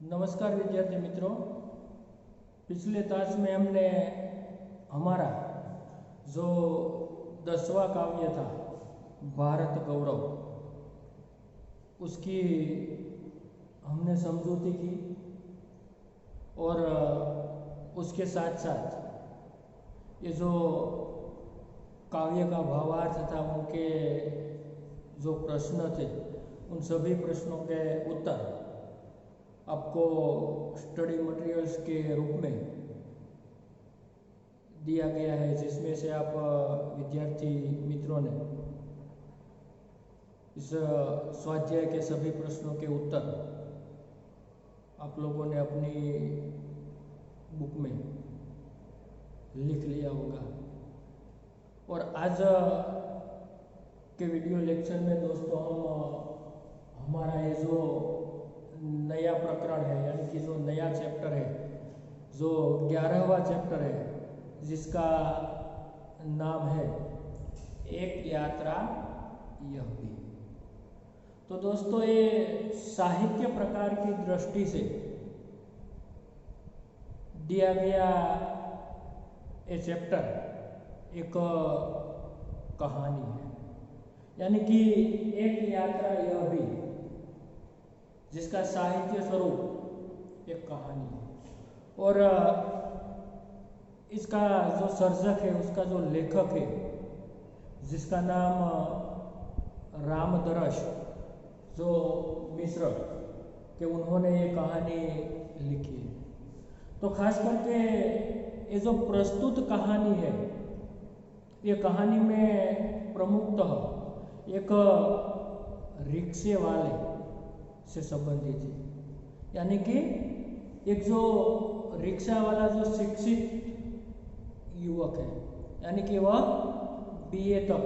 नमस्कार विद्यार्थी मित्रों। पिछले तास में हमने हमारा जो 10वां काव्य था भारत गौरव, उसकी हमने समझौती की और उसके साथ साथ ये जो काव्य का भावार्थ था, उनके जो प्रश्न थे, उन सभी प्रश्नों के उत्तर आपको स्टडी मटेरियल्स के रूप में दिया गया है, जिसमें से आप विद्यार्थी मित्रों ने इस स्वाध्याय के सभी प्रश्नों के उत्तर आप लोगों ने अपनी बुक में लिख लिया होगा। और आज के वीडियो लेक्चर में दोस्तों हम हमारा ये जो नया प्रकरण है, यानी कि जो नया चैप्टर है, जो 11वां चैप्टर है, जिसका नाम है एक यात्रा यह भी। तो दोस्तों ये साहित्य प्रकार की दृष्टि से दिया गया ये चैप्टर एक कहानी है, यानी कि एक यात्रा यह भी, जिसका साहित्य स्वरूप एक कहानी है। और इसका जो सर्जक है, उसका जो लेखक है, जिसका नाम रामदरस जो मिश्र के, उन्होंने ये कहानी लिखी है। तो खास करके ये जो प्रस्तुत कहानी है, ये कहानी में प्रमुखतः एक रिक्शे वाले से संबंधित है, यानी कि एक जो रिक्शा वाला जो शिक्षित युवक है, यानी कि वह बीए तक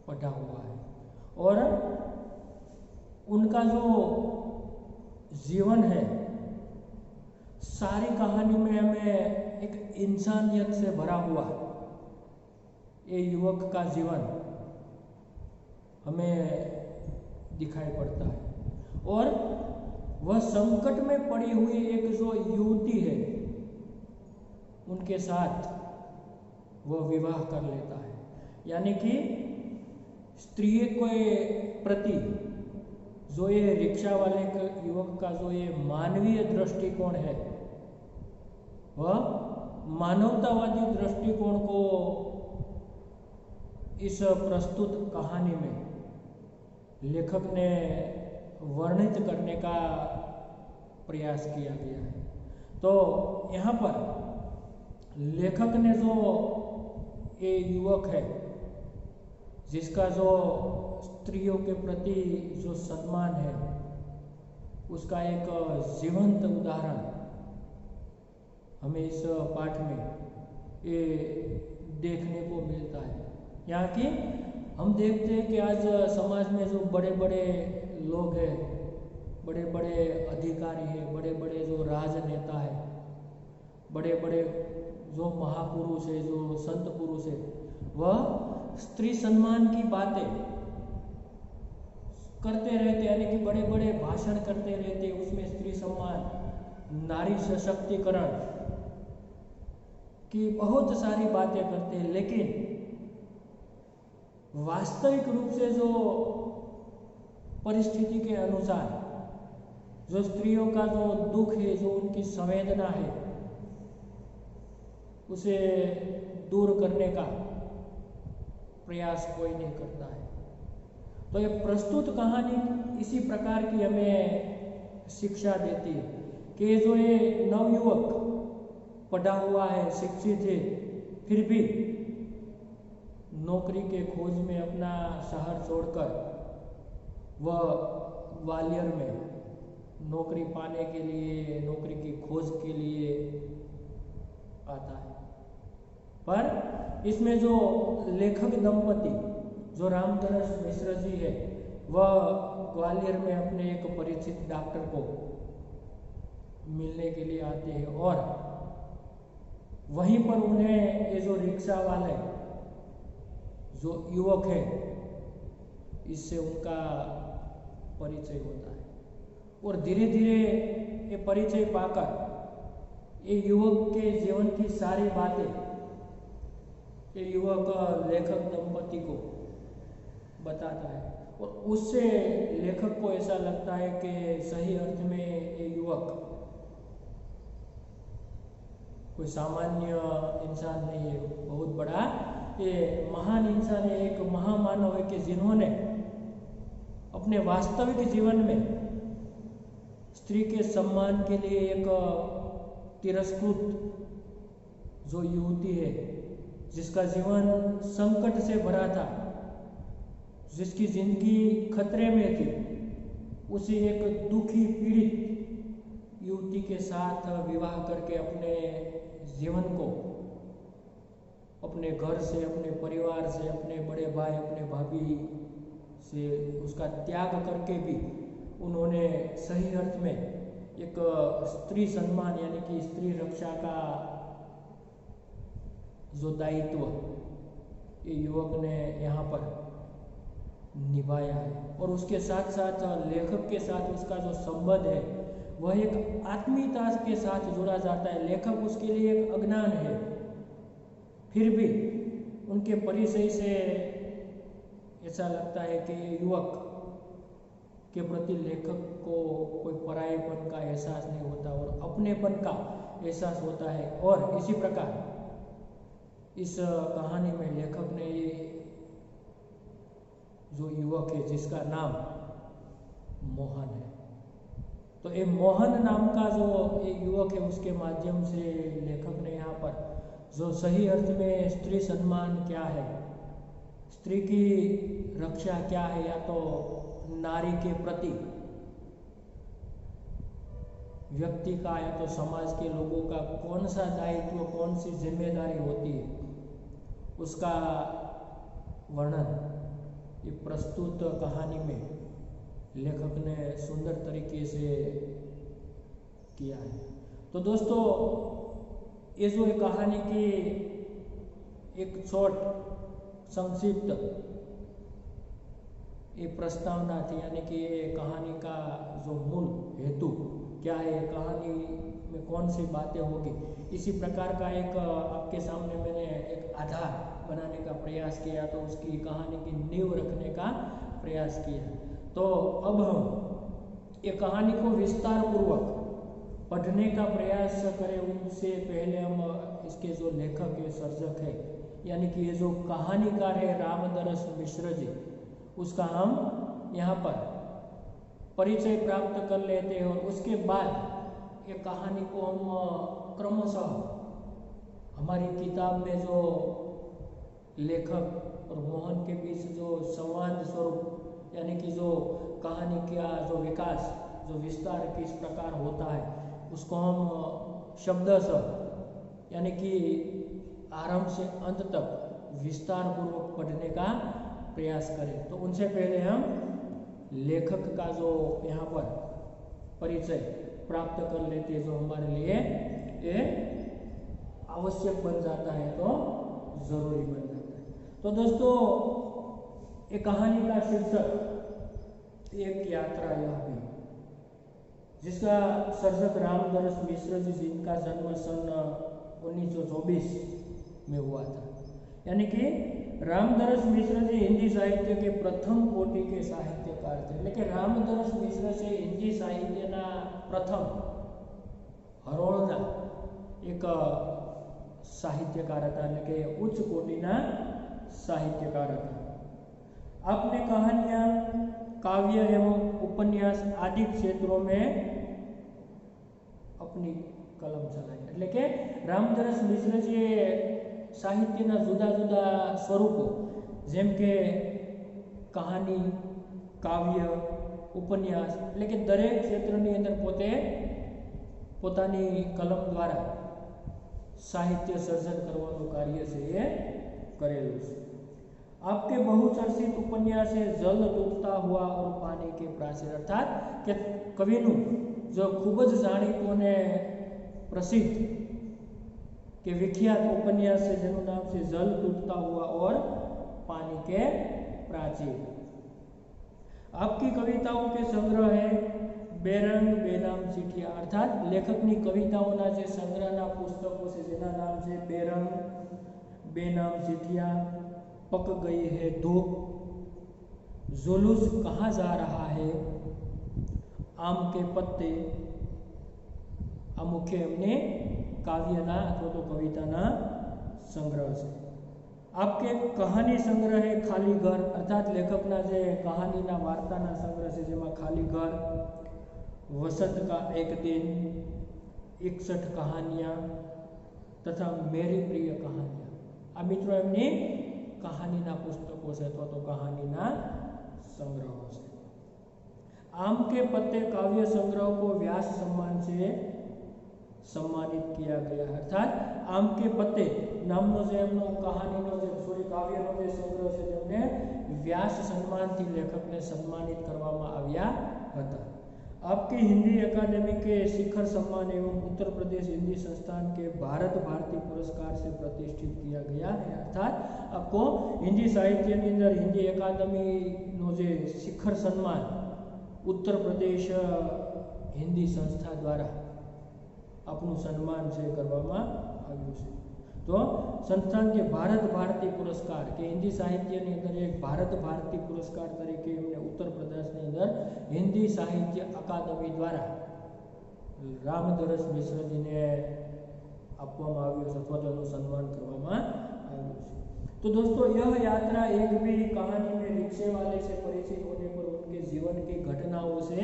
पढ़ा हुआ है, और उनका जो जीवन है, सारी कहानी में हमें एक इंसानियत से भरा हुआ ये युवक का जीवन हमें दिखाई पड़ता है। और वह संकट में पड़ी हुई एक जो युवती है, उनके साथ वह विवाह कर लेता है, यानी कि स्त्री के प्रति जो ये रिक्शा वाले युवक का जो ये मानवीय दृष्टिकोण है, वह मानवतावादी दृष्टिकोण को इस प्रस्तुत कहानी में लेखक ने वर्णित करने का प्रयास किया गया है। तो यहाँ पर लेखक ने जो ये युवक है, जिसका जो स्त्रियों के प्रति जो सम्मान है, उसका एक जीवंत उदाहरण हमें इस पाठ में ये देखने को मिलता है। यहाँ की हम देखते हैं कि आज समाज में जो बड़े बड़े लोग हैं, बड़े बड़े अधिकारी हैं, बड़े बड़े जो राजनेता हैं, बड़े बड़े जो महापुरुष है, जो संत पुरुष है, वह स्त्री सम्मान की बातें करते रहते, यानी कि बड़े बड़े भाषण करते रहते, उसमें स्त्री सम्मान, नारी सशक्तिकरण की बहुत सारी बातें करते हैं, लेकिन वास्तविक रूप से जो परिस्थिति के अनुसार जो स्त्रियों का जो दुख है, जो उनकी संवेदना है, उसे दूर करने का प्रयास कोई नहीं करता है। तो ये प्रस्तुत कहानी इसी प्रकार की हमें शिक्षा देती है कि जो ये नवयुवक पढ़ा हुआ है, शिक्षित है, फिर भी नौकरी के खोज में अपना शहर छोड़कर वह ग्वालियर में नौकरी पाने के लिए, नौकरी की खोज के लिए आता है। पर इसमें जो लेखक दंपति, जो रामदरस मिश्र जी है, वह ग्वालियर में अपने एक परिचित डॉक्टर को मिलने के लिए आते हैं, और वहीं पर उन्हें ये जो रिक्शा वाले जो युवक है, इससे उनका परिचय होता है। और धीरे धीरे ये परिचय पाकर ये युवक के जीवन की सारी बातें ये युवक लेखक दंपति को बताता है और उससे लेखक को ऐसा लगता है कि सही अर्थ में ये युवक कोई सामान्य इंसान नहीं है, बहुत बड़ा ये महान इंसान है, एक महामानव है कि जिन्होंने अपने वास्तविक जीवन में स्त्री के सम्मान के लिए एक तिरस्कृत जो युवती है, जिसका जीवन संकट से भरा था, जिसकी जिंदगी खतरे में थी, उसी एक दुखी पीड़ित युवती के साथ विवाह करके अपने जीवन को अपने घर से, अपने परिवार से, अपने बड़े भाई, अपने भाभी से उसका त्याग करके भी उन्होंने सही अर्थ में एक स्त्री सम्मान यानी कि स्त्री रक्षा का जो दायित्व ये युवक ने यहाँ पर निभाया है। और उसके साथ साथ लेखक के साथ उसका जो संबंध है वह एक आत्मीयता के साथ जुड़ा जाता है। लेखक उसके लिए एक अज्ञान है, फिर भी उनके परिचय से ऐसा लगता है कि युवक के प्रति लेखक को कोई परायेपन का एहसास नहीं होता और अपनेपन का एहसास होता है। और इसी प्रकार इस कहानी में लेखक ने ये जो युवक है जिसका नाम मोहन है, तो ये मोहन नाम का जो ये युवक है उसके माध्यम से लेखक ने यहाँ पर जो सही अर्थ में स्त्री सम्मान क्या है, स्त्री की रक्षा क्या है, या तो नारी के प्रति व्यक्ति का या तो समाज के लोगों का कौन सा दायित्व, कौन सी जिम्मेदारी होती है, उसका वर्णन ये प्रस्तुत कहानी में लेखक ने सुंदर तरीके से किया है। तो दोस्तों, ये जो कहानी की एक शॉर्ट संक्षिप्त ये प्रस्तावना थी, यानी कि ये कहानी का जो मूल हेतु क्या है, कहानी में कौन सी बातें होगी, इसी प्रकार का एक आपके सामने मैंने एक आधार बनाने का प्रयास किया, तो उसकी कहानी की नींव रखने का प्रयास किया। तो अब हम ये कहानी को विस्तार पूर्वक पढ़ने का प्रयास करें उनसे पहले हम इसके जो लेखक है, सर्जक है, यानी कि ये जो कहानीकार है रामदरस मिश्र जी, उसका हम यहाँ पर परिचय प्राप्त कर लेते हैं और उसके बाद ये कहानी को हम क्रमशः हमारी किताब में जो लेखक और मोहन के बीच जो संवाद स्वरूप यानी कि जो कहानी का जो विकास, जो विस्तार किस प्रकार होता है, उसको हम शब्दशः यानी कि आरंभ से अंत तक विस्तार पूर्वक पढ़ने का प्रयास करें। तो उनसे पहले हम लेखक का जो यहाँ पर परिचय प्राप्त कर लेते हैं, जो हमारे लिए ये आवश्यक बन जाता है, तो जरूरी बन जाता है। तो दोस्तों, ये कहानी का शीर्षक एक यात्रा यह भी, जिसका सर्जक रामदरस मिश्र जी, जिनका जन्म सन 1924 में हुआ था, यानी कि रामदरस मिश्र जी हिंदी साहित्य के प्रथम कोटि के साहित्यकार थे। लेकिन रामदरस मिश्र से हिंदी साहित्यना प्रथम हरोळना एक साहित्यकार था, એટલે કે ઉચ્ચ કોટીના સાહિત્યકાર હતા। आपने कहानियां, काव्य एवं उपन्यास आदि क्षेत्रों में अपनी कलम चलाई। એટલે કે રામદરસ મિશ્રજીએ સાહિત્યના જુદા જુદા સ્વરૂપો જેમ કે કહાની, કાવ્ય, ઉપન્યાસ, એટલે કે દરેક ક્ષેત્રની અંદર પોતે પોતાની કલમ દ્વારા साहित्य सर्जन करवानुं कार्य से ये करेलुं छे। आपके बहुचर्चित उपन्यास है जल डूबता हुआ और पानी के प्राचीर, अर्थात के कविનું जो खूब ज जाणीतुं ने प्रसिद्ध के विख्यात उपन्यास है જેનું नाम છે जल डूबता हुआ और पानी के प्राचीर। आपकी कविताओं के संग्रह है બેરંગ બેનામ ચીઠિયા અર્થાત લેખકની કવિતાઓના જે સંગ્રહના પુસ્તકો છે જેના નામ છે બેરંગ બેનામ ચીઠિયા, પક ગઈ है धूप, जुलूस कहाँ जा रहा है, आम के पत्ते, आ मुख्य एमने काव्यना अथवा तो कविताना संग्रह है। आपके कहानी संग्रह है खाली घर अर्थात लेखकना जे कहानीना वार्ताना संग्रह है जेमा खाली घर, वसंत का एक दिन, 61 कहानियाँ तथा मेरी प्रिय कहानियाँ। आ मित्रों एमनी कहानीना पुस्तकों से अथवा तो कहानीना संग्रहों से। आम के पत्ते काव्य संग्रह को व्यास सम्मान से सम्मानित किया गया है अर्थात आम के पत्ते नामनो जे एमनो कहानीनो जे सॉरी काव्यनो जे संग्रह છે જેમને व्यास सम्मानથી लेखकને सम्मानित કરવામાં આવ્યા હતા। आपकी हिंदी अकादमी के शिखर सम्मान एवं उत्तर प्रदेश हिंदी संस्थान के भारत भारती पुरस्कार से प्रतिष्ठित किया गया है अर्थात आपको हिंदी साहित्य के अंदर हिंदी अकादमी नो जे शिखर सम्मान उत्तर प्रदेश हिंदी संस्था द्वारा अपनु सम्मान से करवामा आव्युं छे। तो संस्थान के भारत भारती पुरस्कार के हिंदी साहित्य के अंदर एक भारत भारती पुरस्कार तरीके उत्तर प्रदेश के अंदर हिंदी साहित्य अकादमी द्वारा रामदरस मिश्र जी ने आपवामां आव्युं छे अथवा तो सम्मान करवामां आव्युं छे। तो दोस्तों यह यात्रा एक भी कहानी में रिक्शे वाले से परिचित होने पर उनके जीवन की घटनाओं से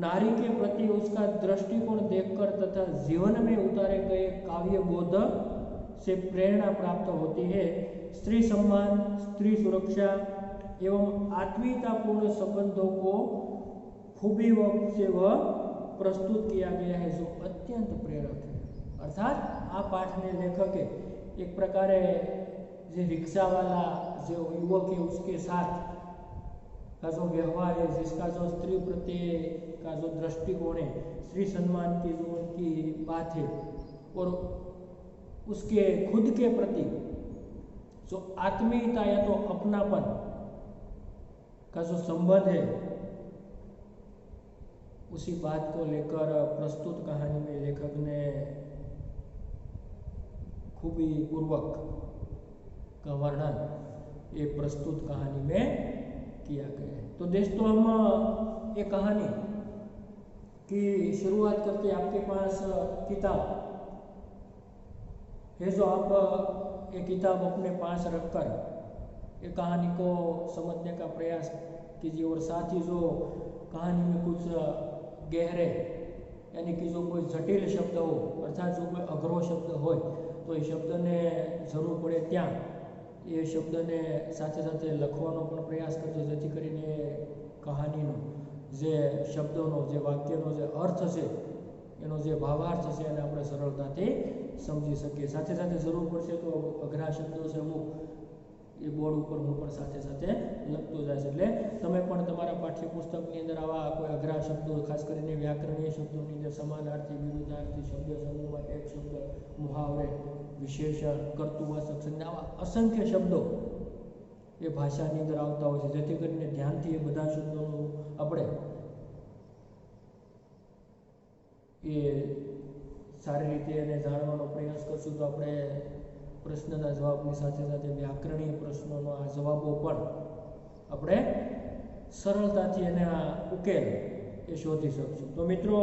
नारी के प्रति उसका दृष्टिकोण देखकर तथा जीवन में उतारे गए काव्य बोध से प्रेरणा प्राप्त होती है। स्त्री सम्मान, स्त्री सुरक्षा एवं आत्मीयतापूर्ण संबंधों को खूबी से वह प्रस्तुत किया गया है जो अत्यंत प्रेरक है। अर्थात आ पाठ में लेखक एक प्रकारे जो रिक्शा वाला जो युवक है उसके साथ का जो व्यवहार है, जिसका जो स्त्री प्रत्ये का जो दृष्टिकोण है, स्त्री सम्मान की जो उनकी बात है और उसके खुद के प्रति जो आत्मीयता या तो अपनापन का जो संबंध है उसी बात को लेकर प्रस्तुत कहानी में लेखक ने खूबी पूर्वक का वर्णन ये प्रस्तुत कहानी में किया गया है। तो दोस्तों हम ये कहानी की शुरुआत करते हैं। आपके पास किताब है जो आप ये किताब अपने पास रखकर ये कहानी को समझने का प्रयास कीजिए और साथ ही जो कहानी में कुछ गहरे यानी कि जो कोई जटिल शब्द हो अर्थात जो कोई अघरो शब्द हो तो ये शब्द ने जरूर पड़े त्या ये शब्द ने साथे साथे लखवानो पण प्रयास करजो जेथी करीने कहानीनो जे शब्दोनो जे वाक्यनो जे अर्थ छे एनो जे भावार्थ छे एने आपणे सरळताथी समझी सकीए। साथे साथे जरूर पड़शे तो अघरा शब्दो छे अमुक ये बोर्ड पर हूँ पण साथे साथे लखतो जाय छे એટલે તમે પણ તમારા પાઠ્યપુસ્તકની અંદર આવા કોઈ અઘરા શબ્દો ખાસ કરીને વ્યાકરણીય શબ્દોની અંદર સમાનાર્થી વિરુદ્ધાર્થી શબ્દ સમૂહમાં એક શબ્દ મુહાવરે વિશેષણ કર્તૃવાચક સંજ્ઞા આવા અસંખ્ય શબ્દો એ ભાષાની અંદર આવતા હોય છે જેથી કરીને ધ્યાનથી એ બધા શબ્દોનું આપણે એ સારી રીતે એને જાણવાનો પ્રયાસ કરશું તો આપણે પ્રશ્નના જવાબની સાથે સાથે વ્યાકરણીય પ્રશ્નોનો આ જવાબો પણ આપણે સરળતાથી એને આ ઉકેલ એ શોધી શકશું। તો મિત્રો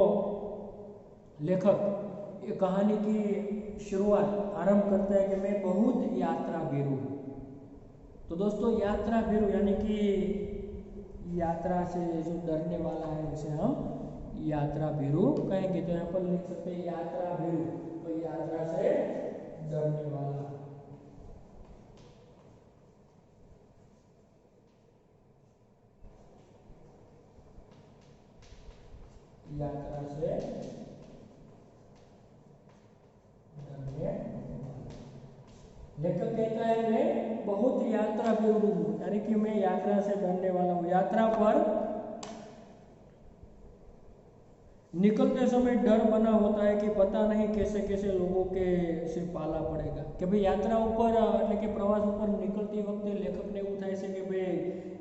लेखक ये कहानी की शुरुआत आरंभ करता है कि मैं बहुत यात्रा भीरू हूँ। तो दोस्तों यात्रा भीरू यानी कि यात्रा से जो डरने वाला है उसे हम यात्रा भीरू कहेंगे। तो यहाँ पर लिख सकते हैं यात्रा भीरू, तो यात्रा से डरने वाला। यात्रा से डरने लेखक कहता है मैं बहुत यात्रा भीरू हूँ यानी कि मैं यात्रा से डरने वाला हूँ। यात्रा पर निकलते समय डर बना होता है कि पता नहीं कैसे कैसे लोगों के से पाला पड़ेगा कि भाई यात्रा ऊपर એટલે કે પ્રવાસ ઉપર નીકળતી વખતે લેખકને એવું થાય છે કે ભાઈ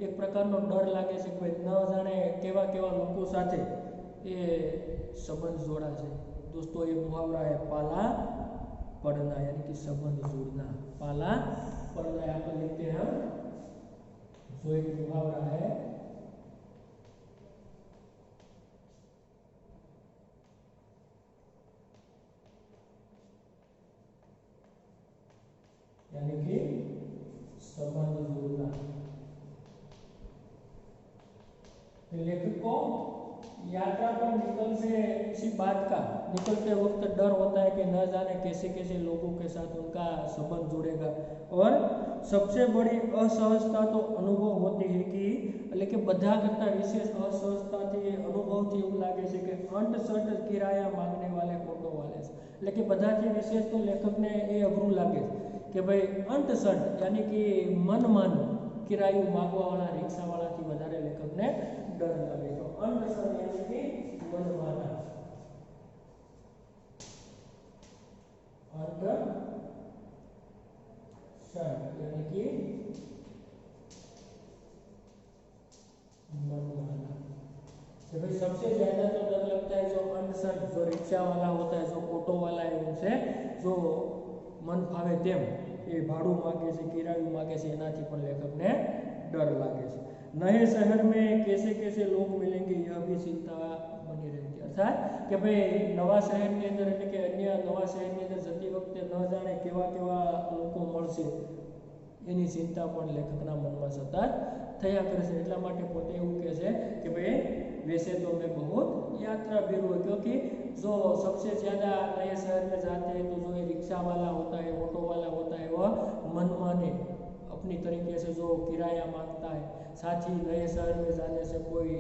એક પ્રકારનો ડર લાગે છે કે ભાઈ ન જાણે કેવા કેવા લોકો સાથે એ संबंध जोड़ा है। दोस्तों ये मुहावरा है पाला पड़ना यानी कि संबंध जोड़ना। पाला पड़ना यहाँ पर लिखते हैं हम, जो एक मुहावरा है यानी कि संबंध जोड़ना। लेखक को यात्रा पर निकलते वक्त डर होता है कि न जाने कैसे कैसे लोगों के साथ उनका संबंध जुड़ेगा, और सबसे बड़ी असहजता तो अनुभव होती है कि लेकिन બધા કરતા વિશેષ असहजताથી અનુભવથી એવું લાગે છે કે અંટ-સટ કિરાયા માંગને વાલે ઓટો વાલે છે। એટલે કે બધાથી વિશેષ તો લેખકને એ અઘરું લાગે કે ભાઈ અંટ-સટ यानी कि મનમાન કિરાયું માંગવાવાળા રિક્ષાવાળાથી વધારે લેખકને डर लगे। तो अंट-सट यानी कि मनमाना, अंट-सट यानी कि मनमाना। तो भाई सबसे ज्यादा तो डर लगता है जो अंट-सट, जो रिक्शा वाला होता है, जो ऑटो वाला है, उनसे जो मन फावे तेम ये भाड़ू मांगे से, किरायु मांगे से, एनाथी पण लेखकने डर लागे छे। नए शहर में कैसे कैसे लोग मिलेंगे यह भी चिंता बनी रहती है। अर्थात कि भाई नवा शहर के अंदर એટલે કે અન્ય નવા શહેરની અંદર જતી વખતે ન જાણે કેવા કેવા લોકો મળશે એની चिंता પણ લેખકના મનમાં સતત થયા કરે છે। એટલા માટે પોતે એવું કહે છે કે ભાઈ वैसे तो मैं बहुत यात्रा भीरू हूँ, क्योंकि जो सबसे ज़्यादा नए शहर में जाते हैं तो जो ये रिक्शा वाला होता है, ऑटो वाला होता है, वह मनमाने अपनी तरीके से जो किराया मांगता है। साथ ही नए शहर में जाने से कोई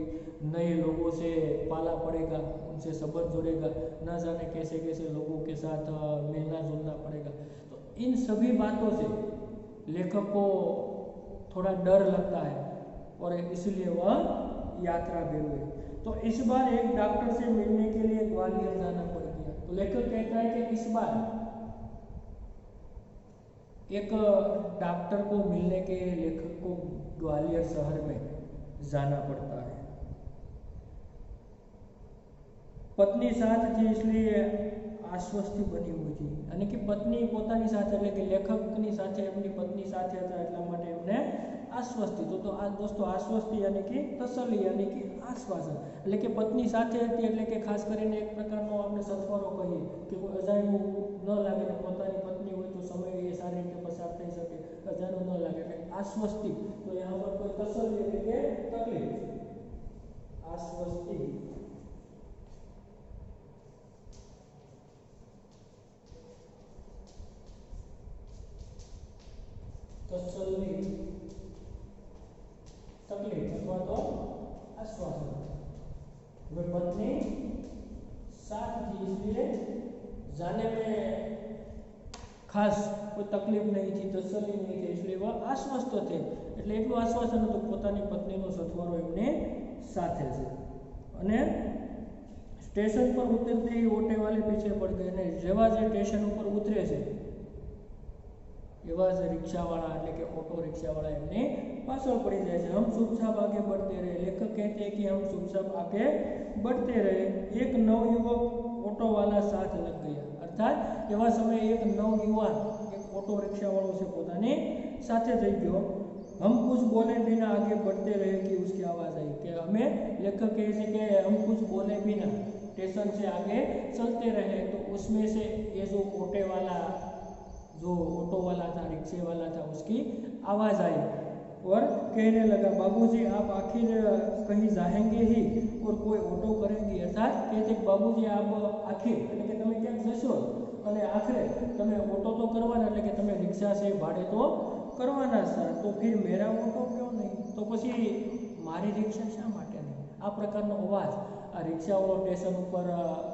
नए लोगों से पाला पड़ेगा, उनसे संबंध जुड़ेगा, न जाने कैसे कैसे लोगों के साथ मिलना जुलना पड़ेगा। तो इन सभी बातों से लेखक को थोड़ा डर लगता है और इसलिए वह यात्रा बेरू है। तो इस बार एक डॉक्टर से मिलने के लिए ग्वालियर जाना पड़ गया। तो लेखक कहता है कि इस बार एक डॉक्टर को मिलने के लिए लेखक को ग्वालियर शहर में जाना पड़ता है। पत्नी साथ थी इसलिए आश्वस्ति बनी हुई थी, यानी कि पत्नी पोतानी साथे એટલે કે લેખકની સાથે એમની પત્ની સાથે હતા એટલા માટે એમને આશ્વસ્તિ। તો આ દોસ્તો આશ્વસ્તિ यानी कि તસલ્લી यानी कि આશ્વાસન, એટલે કે પત્ની સાથે હતી એટલે કે ખાસ કરીને એક પ્રકારનો આપણે સથવારો કહીએ કે કોઈ અજાણ્યું ન લાગે ને પોતાની પત્ની હોય તો સમય એ સારી રીતે પસાર થઈ શકે, અજાણ્યું ન લાગે એટલે આશ્વસ્તિ। તો यहाँ पर कोई તસલ્લી એટલે કે તકલીફ, આશ્વસ્તિ तसल्ली तकलीफ अथवा तो आश्वासन। वे पत्नी साथ थी इसलिए जाने में खास कोई तकलीफ नहीं थी, तसल्ली नहीं थी, इसलिए वह आश्वस्त थे। એટલે એટલું આશ્વાસન હતું પોતાની પત્નીનો સથવારો એમને સાથે છે। અને સ્ટેશન પર ઉતરતે ही ઓટે વાલે પીછે પડ ગए ને જેવા જે સ્ટેશન ઉપર ઉતરે છે एवं रिक्शा वाला એટલે કે ऑटो रिक्शा वाला એમને પાછળ પડી જાય છે। हम चुपचाप आगे बढ़ते रहे। लेखक कहते हैं कि हम चुपचाप आगे बढ़ते रहे। एक नवयुवक ऑटो वाला साथ लग गया। अर्थात એવા સમયે એક નવયુવાન એક ऑटो रिक्शा वालों से પોતાની સાથે થઈ ગયો। हम कुछ बोले बिना आगे बढ़ते रहे कि उसकी आवाज आई कि हमें लेखक कहे છે કે हम कुछ बोले बिना स्टेशन से आगे चलते रहे तो उसमें से ये जो ऑटो वाला जो ऑटो वाला था, रिक्शे वाला था, उसकी आवाज़ आई और कहने लगा बाबूजी आप आखिर कहीं जाएंगे ही और कोई ऑटो करेंगे। अर्थात कहते बाबूजी आप आखिर એટલે કે તમે ક્યાંક જશો અને આખરે તમે ઓટો તો કરવાના એટલે કે તમે રિક્ષા છે ભાડે તો કરવાના છે, તો फिर मेरा ऑटो क्यों नहीं, तो પછી મારી રિક્ષા શા માટે નહીં। આ પ્રકારનો અવાજ આ રિક્ષાવાળો સ્ટેશન ઉપર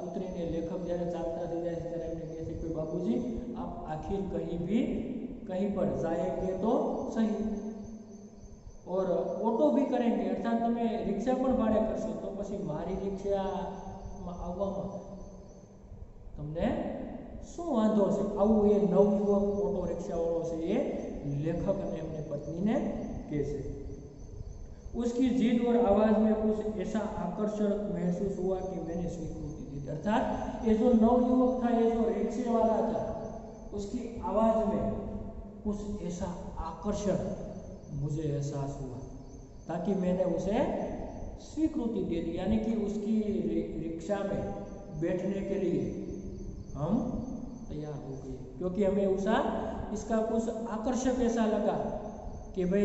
ઉતરીને લેખક જ્યારે ચાલતા થઈ જાય છે ત્યારે એમને કહે છે કે બાબુજી आप आखिर कहीं पर जाएंगे तो सही और ऑटो भी करेंगे, अर्थात તમે રિક્ષા પણ ભાડે કરશો તો પછી મારી રિક્ષામાં આવવામાં તમને શું વાંધો છે। આવું એ નવયુવક ઓટો રિક્ષાવાળો છે એ લેખક અને એમની પત્નીને કહે છે। उसकी जिद और आवाज में कुछ ऐसा आकर्षक महसूस हुआ कि मैंने स्वीकृति दी। अर्थात ये जो नवयुवक था, ये जो रिक्शे वाला था, उसकी आवाज में कुछ ऐसा आकर्षक मुझे एहसास हुआ ताकि मैंने उसे स्वीकृति दे दी, यानी कि उसकी रिक्शा में बैठने के लिए हम तैयार हो गए, क्योंकि हमें इसका कुछ आकर्षक ऐसा लगा कि भाई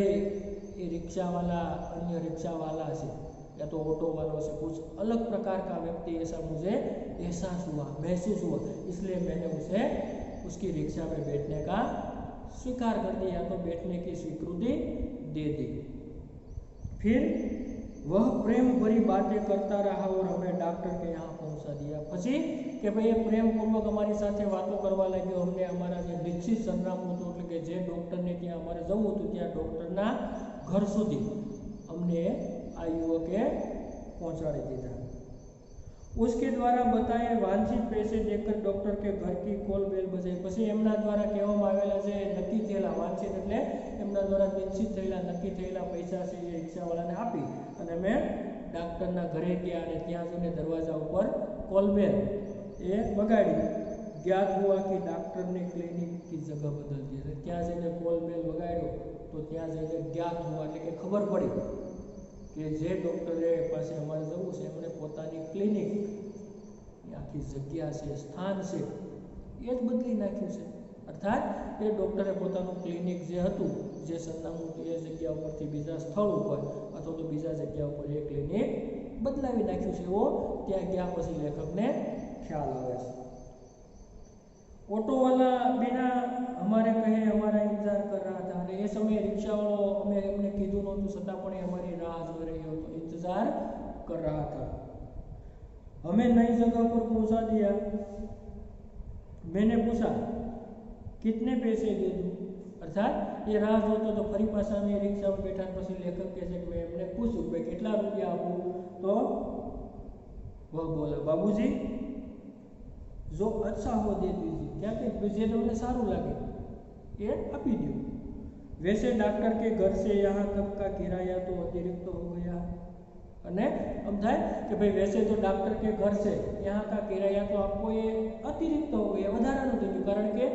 ये रिक्शा वाला अन्य रिक्शा वाला से या तो ऑटो वालों से कुछ अलग प्रकार का व्यक्ति ऐसा मुझे एहसास हुआ, महसूस हुआ, इसलिए मैंने उसे उसकी रिक्शा में बैठने का स्वीकार कर दिया, तो बैठने की स्वीकृति दे दी। फिर वह प्रेम भरी बातें करता रहा और हमें डॉक्टर के यहाँ पहुँचा दिया। પછી કે ભાઈ એ પ્રેમપૂર્વક અમારી સાથે વાતો કરવા લાગ્યો, અમને અમારા જે નિશ્ચિત સરનામું હતું, એટલે કે જે ડૉક્ટરને ત્યાં અમારે જવું હતું ત્યાં ડૉક્ટરના ઘર સુધી અમને આ યુવકે પહોંચાડી દીધા। उसके द्वारा बताए वांछित पैसे देकर डॉक्टर के घर की कॉल बेल बजाई। પછી એમના દ્વારા કહેવામાં આવેલા જે નક્કી થયેલા વાંછિત એટલે એમના દ્વારા નિશ્ચિત થયેલા નક્કી થયેલા પૈસા છે એ રિક્ષાવાળાને આપી અને મેં ડૉક્ટરના ઘરે ગયા અને ત્યાં જઈને દરવાજા ઉપર कॉल बेल એ વગાડી। ज्ञात हुआ कि डॉक्टर ने क्लिनिक की जगह बदल दी। ત્યાં જઈને कॉल बेल વગાડ્યો તો ત્યાં જઈને જ્ઞાત हुआ એટલે કે ખબર પડી કે જે ડૉક્ટરે પાસે અમારે જવું છે એમણે પોતાની ક્લિનિક આખી જગ્યા છે, સ્થાન છે એ જ બદલી નાખ્યું છે। અર્થાત એ ડૉક્ટરે પોતાનું ક્લિનિક જે હતું, જે સરનામું એ જગ્યા ઉપરથી બીજા સ્થળ ઉપર અથવા તો બીજા જગ્યા ઉપર એ ક્લિનિક બદલાવી નાખ્યું છે, એવો ત્યાં ગયા પછી લેખકને ખ્યાલ આવે છે। ऑटो वाला बिना हमारे कहे हमारा इंतजार कर रहा था। ये समय रिक्शा वालों हमें हमने कीधुं नहोतुं छतां पण हमारी राह जोई रह्यो हतो, इंतजार कर रहा था। हमें नई जगह पर पहुंचा दिया। मैंने पूछा कितने पैसे दे दूं। अर्थात ये राह जोतो तो फरी पाछा में रिक्शा में बैठा पछी लेखक कहे छे कि मैं एमने पूछ्યું કે કેટલા રૂપિયા આપું, तो वह बोला बाबूजी जो अच्छा हो दे दीजिए, क्या कि जे तमने सारू लागे ये आपी दो। वैसे डॉक्टर के घर से यहाँ तक का किराया तो अतिरिक्त हो गया। अने अब थाय कि भाई वैसे तो डॉक्टर के घर से यहाँ का किराया तो आपको ये अतिरिक्त हो गया, वधारानुं थई गयुं, कारण के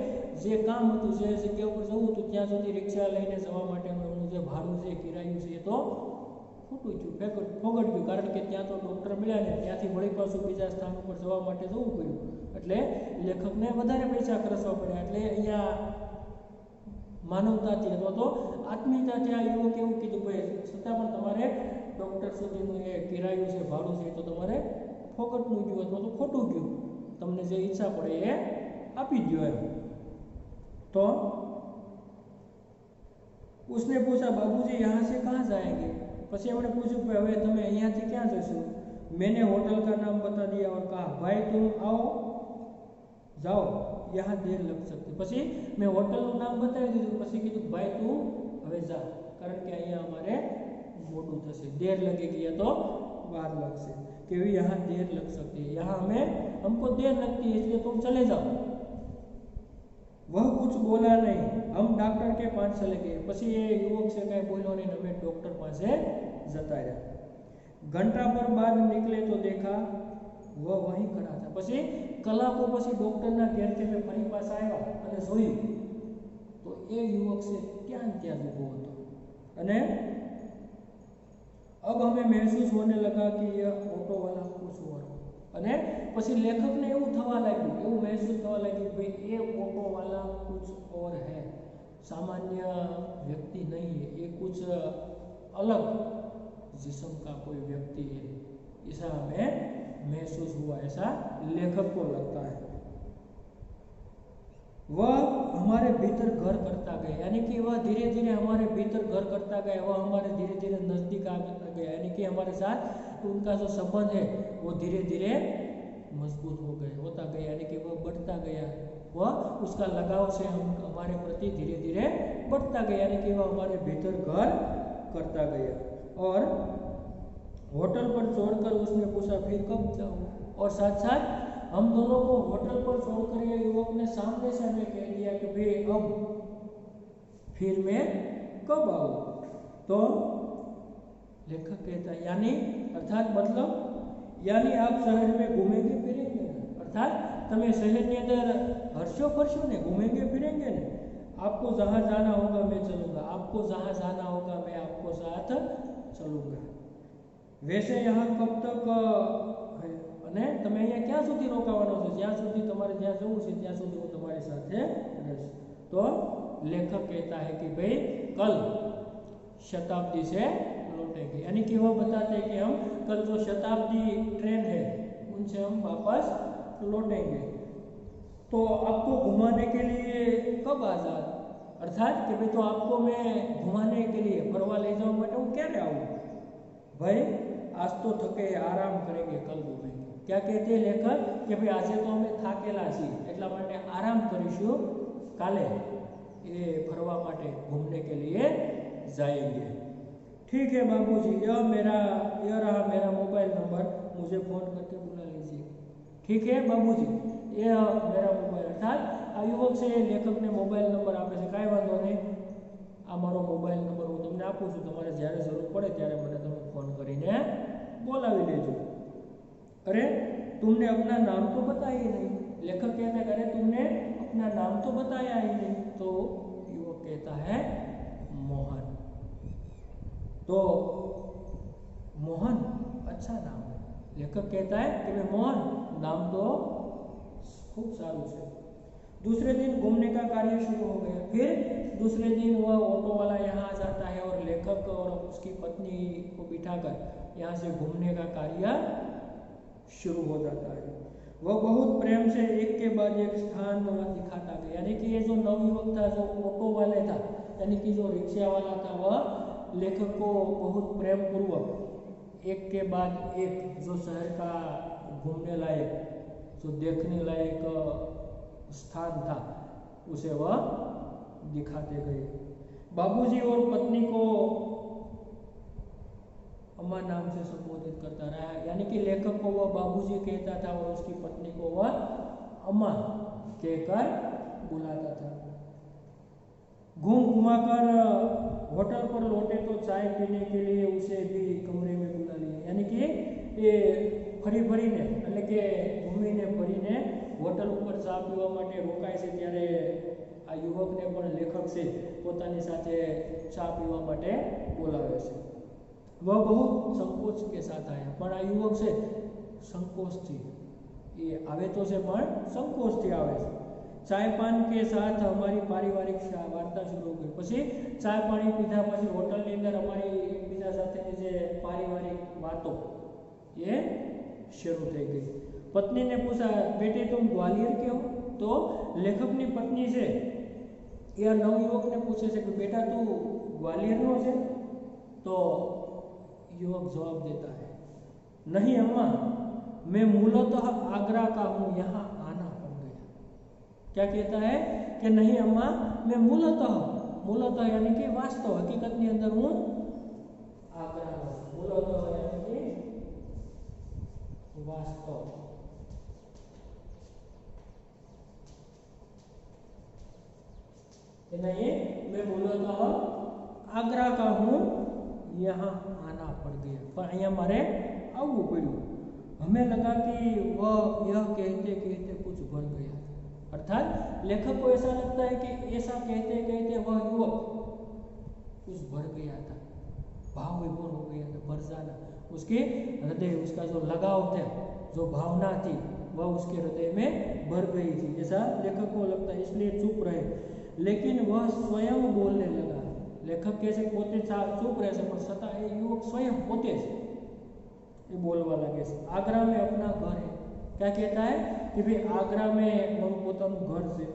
जे काम हतुं, जे जग्या पर जवुं हतुं ત્યાં સુધી रिक्शा लईने जवा माटेनुं एमनुं जे भाडું છે, किराયું છે, એ તો ખોટું થયું, ફોગટ ગયું, કારણ કે ત્યાં તો ડૉક્ટર મળ્યા ને ત્યાંથી વળી પાછું બીજા સ્થાન ઉપર જવા માટે જવું પડ્યું, એટલે લેખકને વધારે પૈસા ખર્ચવા પડ્યા। એટલે અહીંયા માનવતાથી અથવા તો આત્મીયતાથી આ યુવકે એવું કીધું ભાઈ છતાં પણ તમારે ડૉક્ટર સુધીનું એ કિરાયું છે, ભાડું છે, તો તમારે ફોગટનું ગયું અથવા તો ખોટું ગયું, તમને જે ઈચ્છા પડે એ આપી દો એમ। तो उसने पूछा बाबूजी यहाँ से कहाँ जाएंगे। પછી એમણે પૂછ્યું કે હવે તમે અહીંયાથી ક્યાં જશો। मैंने होटल का नाम बता दिया और कहा भाई तुम आओ जाओ यहाँ देर लग सकती। પછી મેં હોટલનું નામ બતાવી દીધું, પછી કીધું ભાઈ તું હવે જા, કારણ કે અહીંયા અમારે મોડું થશે, देर लगेगी या तो वार लगશે, कि यहाँ देर लग सकती है, यहाँ हमको देर लगती है, इसलिए तुम चले जाओ। वह कुछ बोला नहीं। हम डॉक्टर के पास चले गए। પછી એ યુવક છે કાંઈ બોલ્યો નહીં, અમે ડૉક્ટર પાસે જતા રહ્યા। घंटा भर बाद निकले तो देखा वह वहीं खड़ा था। પછી કલાકો પછી ડૉક્ટરના ઘેરથી મેં ફરી પાછા આવ્યા અને જોયું તો એ યુવક છે ત્યાં ઊભો હતો। અને अब हमें महसूस होने लगा कि यह ऑटो वाला कुछ और। અને પછી લેખકને એવું થવા લાગ્યું, એવું મહેસૂસ થવા લાગ્યું ભાઈ એ ऑटो वाला कुछ और है, सामान्य व्यक्ति नहीं है, ये कुछ अलग जिस्म का कोई व्यक्ति है, ऐसा हमें महसूस हुआ, ऐसा लेखक को लगता है। वह हमारे भीतर घर करता गया, यानी कि वह धीरे धीरे हमारे भीतर घर करता गया, वह हमारे धीरे धीरे नज़दीक आता गया, यानी कि हमारे साथ उनका जो संबंध है वो धीरे धीरे मजबूत होता गया, यानी कि वह बढ़ता गया, वह उसका लगाव से हमारे प्रति धीरे धीरे बढ़ता गया, यानी कि वह हमारे भीतर घर करता गया। और होटल पर छोड़कर उसने पूछा फिर कब जाऊँ, और साथ साथ हम दोनों को होटल पर छोड़कर ये युवक ने सामने से हमें कह दिया कि भाई अब फिर मैं कब आऊँ। तो यानी अर्थात मतलब यानी आप शहर में घूमेंगे फिरेंगे, अर्थात તમે શહેરની અંદર હરશો ફરશો ને, ઘૂમેंगे फिरेंगे ને, आपको जहाँ जाना होगा मैं चलूँगा, आपको जहाँ जाना होगा मैं आपको साथ चलूँगा। वैसे यहाँ कब तक है અને તમે અહીંયા ક્યાં સુધી રોકાવાનો છો, જ્યાં સુધી તમારે જ્યાં જવું છે ત્યાં સુધી હું તમારી સાથે રહીશ। तो लेखक कहता है कि भाई कल शताब्दी से लौटेंगे, यानी कि वह बताते हैं कि हम कल जो शताब्दी ट्रेन है उनसे हम वापस लौटेंगे। तो आपको घुमाने के लिए कब आज़ाद, अर्थात कि भाई तो आपको मैं घुमाने के लिए फरवा ले जाऊँ मैं हूँ क्यारे आऊँ भाई, आज तो थके आराम करेंगे कल घूमेंगे। क्या कहते हैं लेखक कि भाई आज तो हमें थाकेला छीए એટલા માટે આરામ કરીશું, काले ये फरवा माटे घूमने के लिए जाएंगे। ठीक है बाबूजी, यह रहा मेरा मोबाइल नंबर, मुझे फ़ोन करके बुला लीजिए। ठीक है बाबूजी, यह मेरा मोबाइल, अर्थात आ युवक से लेखक ने मोबाइल नंबर आपे छे, कांई वांधो नहीं, आ मारो मोबाइल नंबर हूँ तमने आपू छुं, तमारे ज्यारे जरूर पड़े त्यारे मने तमे फोन करीने बोलावी लेजो। अरे तुमने अपना नाम तो बताया ही नहीं, लेखक कहता है अरे तुमने अपना नाम तो बताया ही नहीं। तो युवक कहता है मोहन। तो मोहन अच्छा नाम है, लेखक कहता है कि भाई मोहन नाम तो खूब सारू है। दूसरे दिन घूमने का कार्य शुरू हो गया। फिर दूसरे दिन वह ऑटो वाला यहाँ आ जाता है और लेखक और उसकी पत्नी को बिठाकर यहाँ से घूमने का कार्य शुरू हो जाता है। वह बहुत प्रेम से एक के बाद एक स्थान दिखाता गया, यानी कि ये जो नवयुवक था, जो ऑटो वाले था, यानी कि जो रिक्शा वाला था, वह लेखक को बहुत प्रेम पूर्वक एक के बाद एक जो शहर का घूमने लायक, जो देखने लायक स्थान था उसे वह दिखाते गए। बाबूजी और पत्नी को अम्मा नाम से संबोधित करता रहा, यानी कि लेखक को वह बाबूजी कहता था और उसकी पत्नी को वह अम्मा कहकर बुलाता था। घूम घुमाकर होटल पर लौटे तो चाय पीने के लिए उसे भी कमरे में बुला लिया, यानी कि ये फरी फरीने એટલે કે ઘૂમીને ફરીને હોટલ ઉપર ચા પીવા માટે રોકાય છે ત્યારે આ યુવકને પણ લેખક છે પોતાની સાથે ચા પીવા માટે બોલાવે છે। वह बहुत संकोच के साथ आया, पर आ युवक से संकोच थी ये आवे तो से पण संकोच थी आवे छे। चाय पान के साथ हमारी पारिवारिक वार्ता शुरू हो गई। पछी चाय पानी पीधा पछी होटल ની અંદર અમારી એકબીજા સાથેની જે पारिवारिक बातों ये शुरू થઈ गई। पत्नी ने पूछा बेटे तुम ग्वालियर के हो? तो लेखक ની पत्नी से या नवयुवक ने पूछे છે कि बेटा तू ग्वालियर नो છે? तो युवक जवाब देता है नहीं अम्मा, मैं मूलतः आगरा का हूँ, यहाँ आना पड़ गया। क्या कहता है कि नहीं अम्मा, मैं मूलतः यानी कि वास्तव हकीकत के अंदर हूँ आगरा का, मूलतः यानी कि वास्तव, नहीं मैं मूलतः आगरा का हूँ, यहाँ आना पड़ गया, पर अहिया मारे आवવું પડ્યું। हमें लगा कि वह यह कहते कहते कुछ भर गया, अर्थात लेखक को ऐसा लगता है कि ऐसा कहते कहते वह युवक कुछ भर गया था, भाव विभोर हो गया था, भर जाना, उसके हृदय, उसका जो लगाव था, जो भावना थी वह उसके हृदय में भर गई थी, ऐसा लेखक को लगता है, इसलिए चुप रहे। लेकिन वह स्वयं बोलने लगा। लेखक कैसे पोते चुप रहे पर छता ये युवक स्वयं पोते ये बोलवा लगे। आगरा में अपना घर है। क्या कहता है कि भाई आगरा में मारू पोतानु घर से,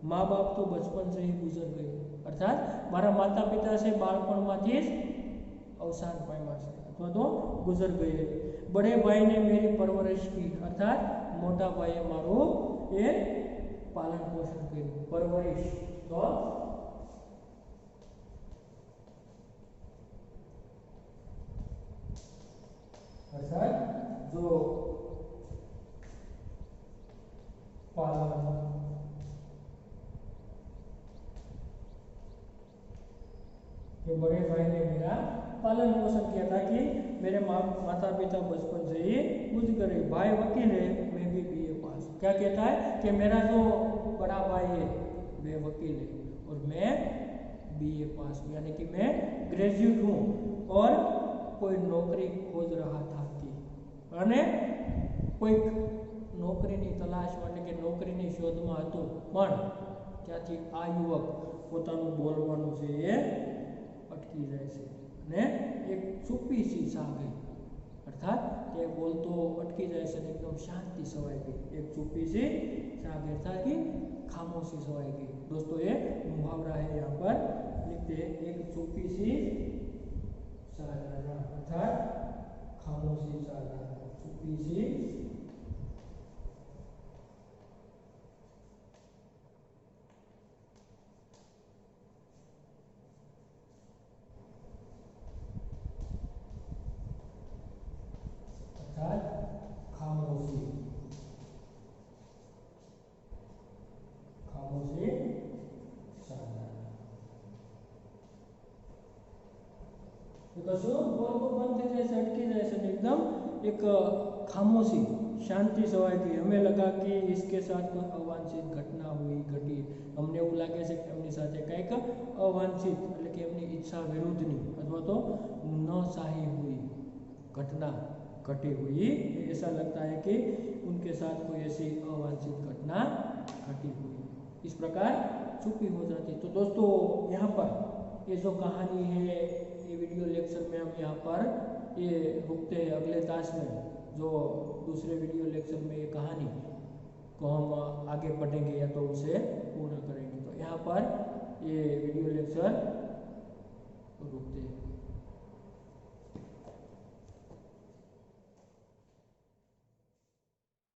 माँ बाप तो बचपन से ही गुजर गए, अर्थात मारा माता पिता से बाळपणमांथी ज अवसान पाम्या छे अथवा तो गुजर गए। बड़े भाई ने मेरी परवरिश की, अर्थात मोटा भाई मारो ये पालन पोषण कर्યું, परवरिश तो अर्थात जो पालन, कि बड़े भाई ने मेरा पालन पोषण किया था कि मेरे माता पिता बचपन से ही कुछ करे, भाई वकील है, मैं भी बीए पास। क्या कहता है कि मेरा जो बड़ा भाई है वे वकील है और मैं बीए पास, यानी कि मैं ग्रेजुएट हूँ और कोई नौकरी खोज रहा था कि અને કોઈક નોકરીની તલાશમાં એટલે કે નોકરીની શોધમાં હતો, પણ ત્યાંથી આ યુવક પોતાનું બોલવાનું છે એ અટકી જાય છે અને એક ચૂપી सी छा गई, अर्थात તે બોલતો અટકી જાય છે અને એકદમ શાંતિ છવાઈ ગઈ। एक चुप्पी सी छा गई अर्थात कि खामोशी छवाई गई। दोस्तों ये मुहावरा है, यहाँ पर लिखते हैं एक चुप्पी सी छा जाना अर्थात खामोशी छा जाना, चुप्पी सी अर्थात खामोशी, खामोशी छा जाना। तो कशो बोलतो बंद થઈ જાય છે, અટકી જાય છે, एकदम एक खामोशी शांति छवाई गई। हमें लगा कि इसके साथ कोई अवांछित घटना हुई घटी, हमने એવું લાગે છે કે એમની સાથે કંઈક અવાંછિત એટલે કે એમની ઈચ્છા વિરુદ્ધની અથવા તો ન ચાહી हुई घटना घटी हुई, ऐसा लगता है कि उनके साथ कोई ऐसी अवांछित घटना घटी हुई, इस प्रकार चुप्पी हो जाती। तो दोस्तों यहाँ पर ये जो कहानी है, ये वीडियो लेक्चर में हम यहाँ पर ये रुकते हैं। अगले ताश में जो दूसरे वीडियो लेक्चर में ये कहानी को हम आगे पढ़ेंगे या तो उसे पूर्ण करेंगे। तो यहाँ पर ये वीडियो लेक्चर रुकते हैं।